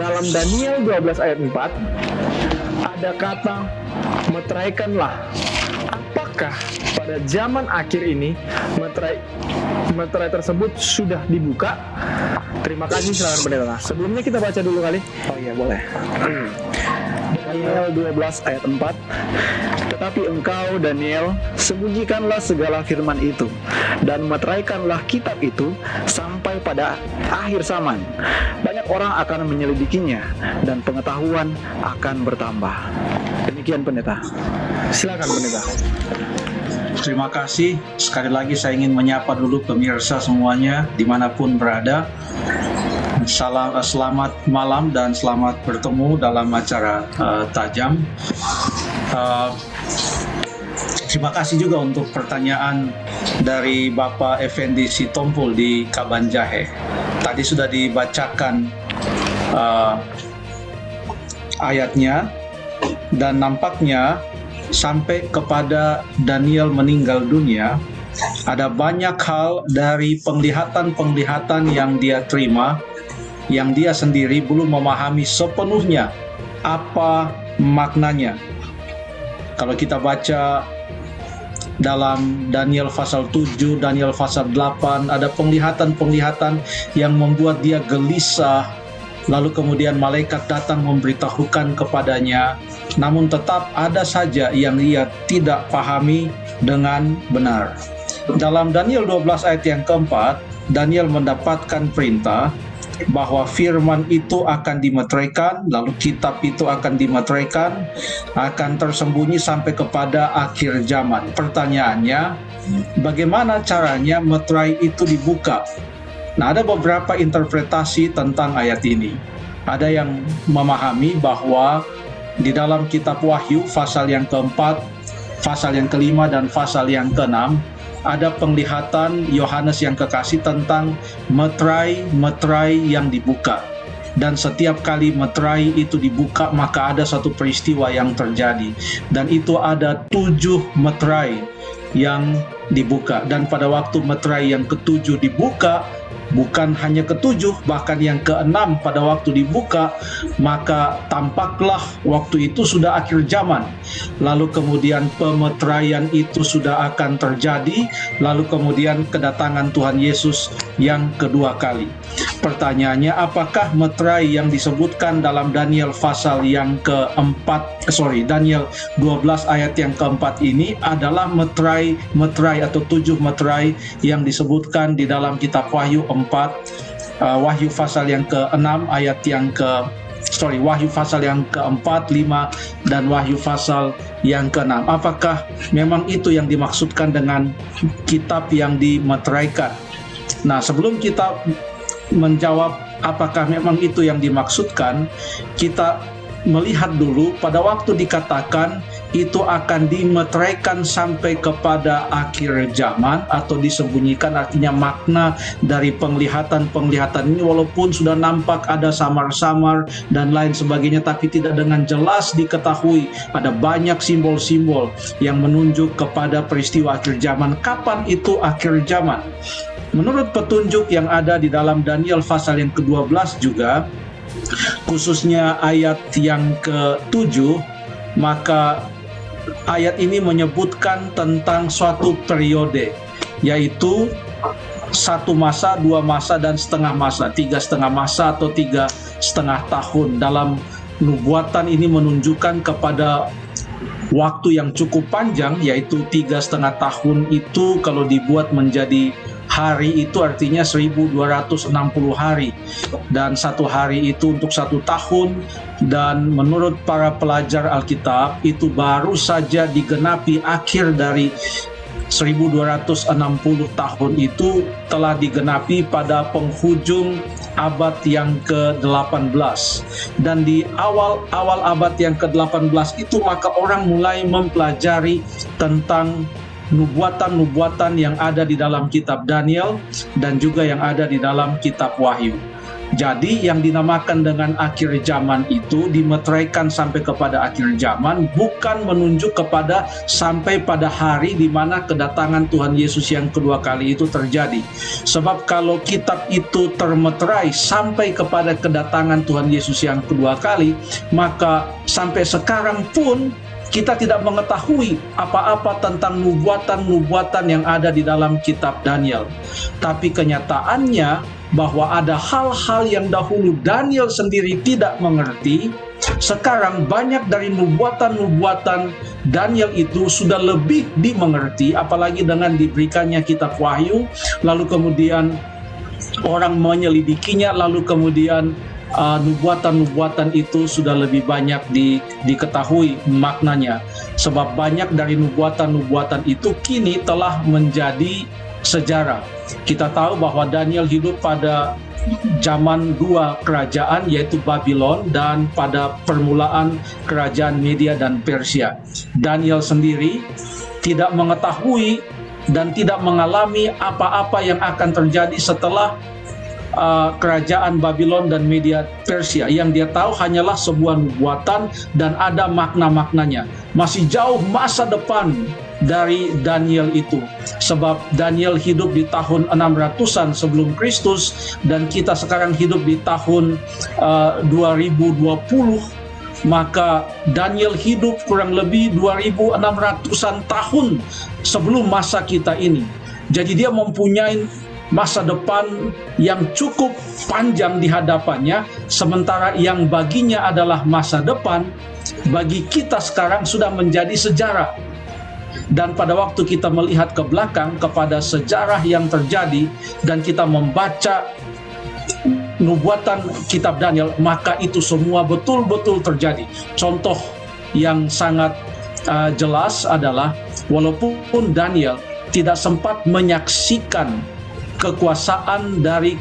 dalam Daniel 12 ayat 4 ada kata meteraikanlah. Apakah pada zaman akhir ini meterai tersebut sudah dibuka? Terima kasih, silakan pendeta. Sebelumnya kita baca dulu kali. Oh iya, boleh. Daniel 12 ayat 4. Tetapi engkau, Daniel, sembunyikanlah segala firman itu dan meteraikanlah kitab itu sampai pada akhir zaman. Banyak orang akan menyelidikinya dan pengetahuan akan bertambah. Demikian, pendeta. Silakan pendeta. Terima kasih. Sekali lagi saya ingin menyapa dulu pemirsa semuanya dimanapun berada. Selamat malam dan selamat bertemu dalam acara Tajam. Terima kasih juga untuk pertanyaan dari Bapak Effendi Sitompul di Kabanjahe. Tadi sudah dibacakan ayatnya dan nampaknya sampai kepada Daniel meninggal dunia ada banyak hal dari penglihatan-penglihatan yang dia terima yang dia sendiri belum memahami sepenuhnya apa maknanya. Kalau kita baca dalam Daniel pasal 7, Daniel pasal 8, ada penglihatan-penglihatan yang membuat dia gelisah, lalu kemudian malaikat datang memberitahukan kepadanya, namun tetap ada saja yang ia tidak pahami dengan benar. Dalam Daniel 12 ayat yang keempat, Daniel mendapatkan perintah bahwa firman itu akan dimeteraikan, lalu kitab itu akan dimeteraikan, akan tersembunyi sampai kepada akhir zaman. Pertanyaannya, bagaimana caranya meterai itu dibuka? Nah, ada beberapa interpretasi tentang ayat ini. Ada yang memahami bahwa di dalam kitab Wahyu, pasal yang keempat, pasal yang kelima, dan pasal yang keenam, ada penglihatan Yohanes yang kekasih tentang meterai yang dibuka. Dan setiap kali meterai itu dibuka, maka ada satu peristiwa yang terjadi. Dan itu ada 7 meterai yang dibuka. Dan pada waktu meterai yang ke-7 dibuka, bukan hanya ke-7, bahkan yang ke-6 pada waktu dibuka, maka tampaklah waktu itu sudah akhir zaman. Lalu kemudian pemeteraian itu sudah akan terjadi, lalu kemudian kedatangan Tuhan Yesus yang kedua kali. Pertanyaannya, apakah meterai yang disebutkan dalam Daniel pasal yang Daniel 12 ayat yang keempat ini adalah meterai atau 7 meterai yang disebutkan di dalam kitab Wahyu 4, Wahyu pasal yang ke-6 ayat yang Wahyu pasal yang ke-4, 5, dan Wahyu pasal yang ke-6. Apakah memang itu yang dimaksudkan dengan kitab yang dimeteraikan? Nah, sebelum kita menjawab apakah memang itu yang dimaksudkan, kita melihat dulu pada waktu dikatakan itu akan dimeteraikan sampai kepada akhir zaman atau disembunyikan, artinya makna dari penglihatan-penglihatan ini walaupun sudah nampak ada samar-samar dan lain sebagainya, tapi tidak dengan jelas diketahui. Ada banyak simbol-simbol yang menunjuk kepada peristiwa akhir zaman. Kapan itu akhir zaman? Menurut petunjuk yang ada di dalam Daniel pasal yang ke-12 juga, khususnya ayat yang ke-7, maka ayat ini menyebutkan tentang suatu periode, yaitu 1 masa, 2 masa, dan setengah masa, 3,5 masa atau 3,5 tahun. Dalam nubuatan ini menunjukkan kepada waktu yang cukup panjang, yaitu 3,5 tahun itu kalau dibuat menjadi hari itu artinya 1260 hari, dan 1 hari itu untuk 1 tahun. Dan menurut para pelajar Alkitab itu baru saja digenapi akhir dari 1260 tahun itu telah digenapi pada penghujung abad yang ke-18. Dan di awal abad yang ke-18 itu maka orang mulai mempelajari tentang nubuatan-nubuatan yang ada di dalam kitab Daniel dan juga yang ada di dalam kitab Wahyu. Jadi yang dinamakan dengan akhir zaman itu dimeteraikan sampai kepada akhir zaman, bukan menunjuk kepada sampai pada hari di mana kedatangan Tuhan Yesus yang kedua kali itu terjadi. Sebab kalau kitab itu termeterai sampai kepada kedatangan Tuhan Yesus yang kedua kali, maka sampai sekarang pun kita tidak mengetahui apa-apa tentang nubuatan-nubuatan yang ada di dalam kitab Daniel. Tapi kenyataannya bahwa ada hal-hal yang dahulu Daniel sendiri tidak mengerti, sekarang banyak dari nubuatan-nubuatan Daniel itu sudah lebih dimengerti, apalagi dengan diberikannya kitab Wahyu, lalu kemudian orang menyelidikinya, lalu kemudian nubuatan-nubuatan itu sudah lebih banyak diketahui maknanya. Sebab banyak dari nubuatan-nubuatan itu kini telah menjadi sejarah. Kita tahu bahwa Daniel hidup pada zaman dua kerajaan, yaitu Babylon dan pada permulaan kerajaan Media dan Persia. Daniel sendiri tidak mengetahui dan tidak mengalami apa-apa yang akan terjadi setelah kerajaan Babylon dan Media Persia. Yang dia tahu hanyalah sebuah nubuatan dan ada makna-maknanya. Masih jauh masa depan dari Daniel itu. Sebab Daniel hidup di tahun 600-an sebelum Kristus dan kita sekarang hidup di tahun 2020. Maka Daniel hidup kurang lebih 2600-an tahun sebelum masa kita ini. Jadi dia mempunyai masa depan yang cukup panjang di hadapannya, sementara yang baginya adalah masa depan, bagi kita sekarang sudah menjadi sejarah. Dan pada waktu kita melihat ke belakang kepada sejarah yang terjadi dan kita membaca nubuatan kitab Daniel, maka itu semua betul-betul terjadi. Contoh yang sangat jelas adalah walaupun Daniel tidak sempat menyaksikan kekuasaan dari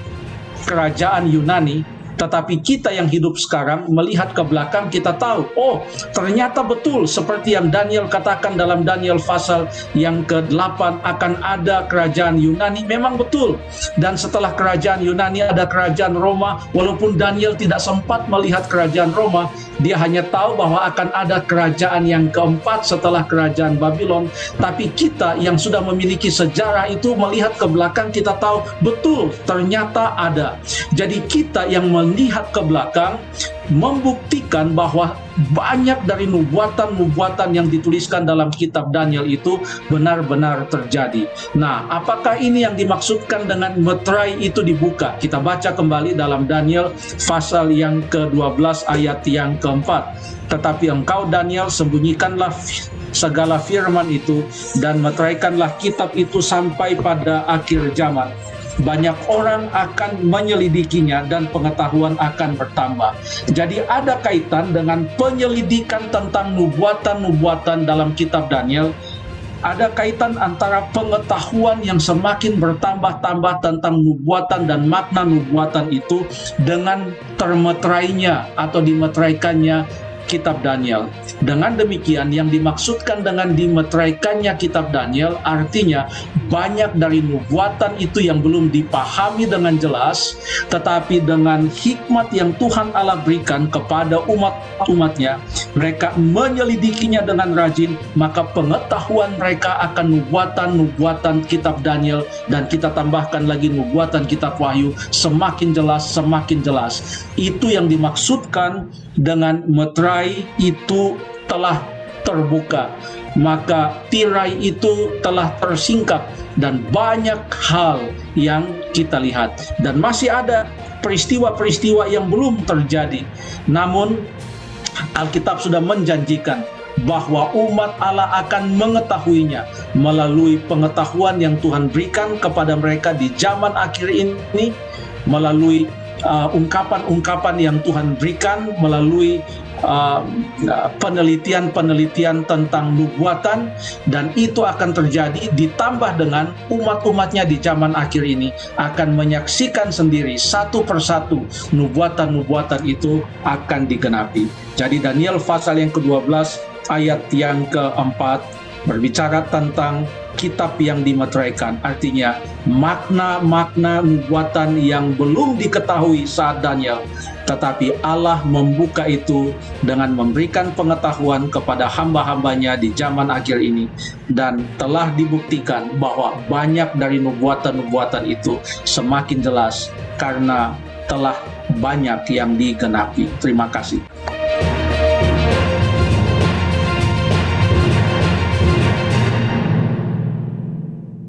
kerajaan Yunani, tetapi kita yang hidup sekarang melihat ke belakang, kita tahu, oh ternyata betul seperti yang Daniel katakan dalam Daniel pasal yang ke-8 akan ada kerajaan Yunani. Memang betul. Dan setelah kerajaan Yunani ada kerajaan Roma. Walaupun Daniel tidak sempat melihat kerajaan Roma, dia hanya tahu bahwa akan ada kerajaan yang keempat setelah kerajaan Babylon. Tapi kita yang sudah memiliki sejarah itu melihat ke belakang, kita tahu betul ternyata ada. Jadi kita yang melihat ke belakang membuktikan bahwa banyak dari nubuatan-nubuatan yang dituliskan dalam kitab Daniel itu benar-benar terjadi. Nah, apakah ini yang dimaksudkan dengan meterai itu dibuka? Kita baca kembali dalam Daniel pasal yang ke-12 ayat yang keempat. Tetapi engkau Daniel sembunyikanlah segala firman itu dan meteraikanlah kitab itu sampai pada akhir zaman. Banyak orang akan menyelidikinya dan pengetahuan akan bertambah. Jadi ada kaitan dengan penyelidikan tentang nubuatan-nubuatan dalam kitab Daniel. Ada kaitan antara pengetahuan yang semakin bertambah-tambah tentang nubuatan dan makna nubuatan itu dengan termeterainya atau dimeteraikannya kitab Daniel. Dengan demikian, yang dimaksudkan dengan dimeteraikannya kitab Daniel artinya banyak dari nubuatan itu yang belum dipahami dengan jelas, tetapi dengan hikmat yang Tuhan Allah berikan kepada umat-umatnya, mereka menyelidikinya dengan rajin, maka pengetahuan mereka akan nubuatan-nubuatan kitab Daniel, dan kita tambahkan lagi nubuatan kitab Wahyu, semakin jelas, semakin jelas. Itu yang dimaksudkan dengan meterai itu telah terbuka, maka tirai itu telah tersingkap, dan banyak hal yang kita lihat, dan masih ada peristiwa-peristiwa yang belum terjadi. Namun Alkitab sudah menjanjikan bahwa umat Allah akan mengetahuinya melalui pengetahuan yang Tuhan berikan kepada mereka di zaman akhir ini, melalui ungkapan-ungkapan yang Tuhan berikan, melalui penelitian-penelitian tentang nubuatan, dan itu akan terjadi ditambah dengan umat-umatnya di zaman akhir ini akan menyaksikan sendiri satu persatu nubuatan-nubuatan itu akan digenapi. Jadi Daniel pasal yang ke-12 ayat yang keempat, berbicara tentang kitab yang dimeteraikan, artinya makna-makna nubuatan yang belum diketahui saat Daniel, tetapi Allah membuka itu dengan memberikan pengetahuan kepada hamba-hambanya di zaman akhir ini, dan telah dibuktikan bahwa banyak dari nubuatan-nubuatan itu semakin jelas karena telah banyak yang digenapi. Terima kasih.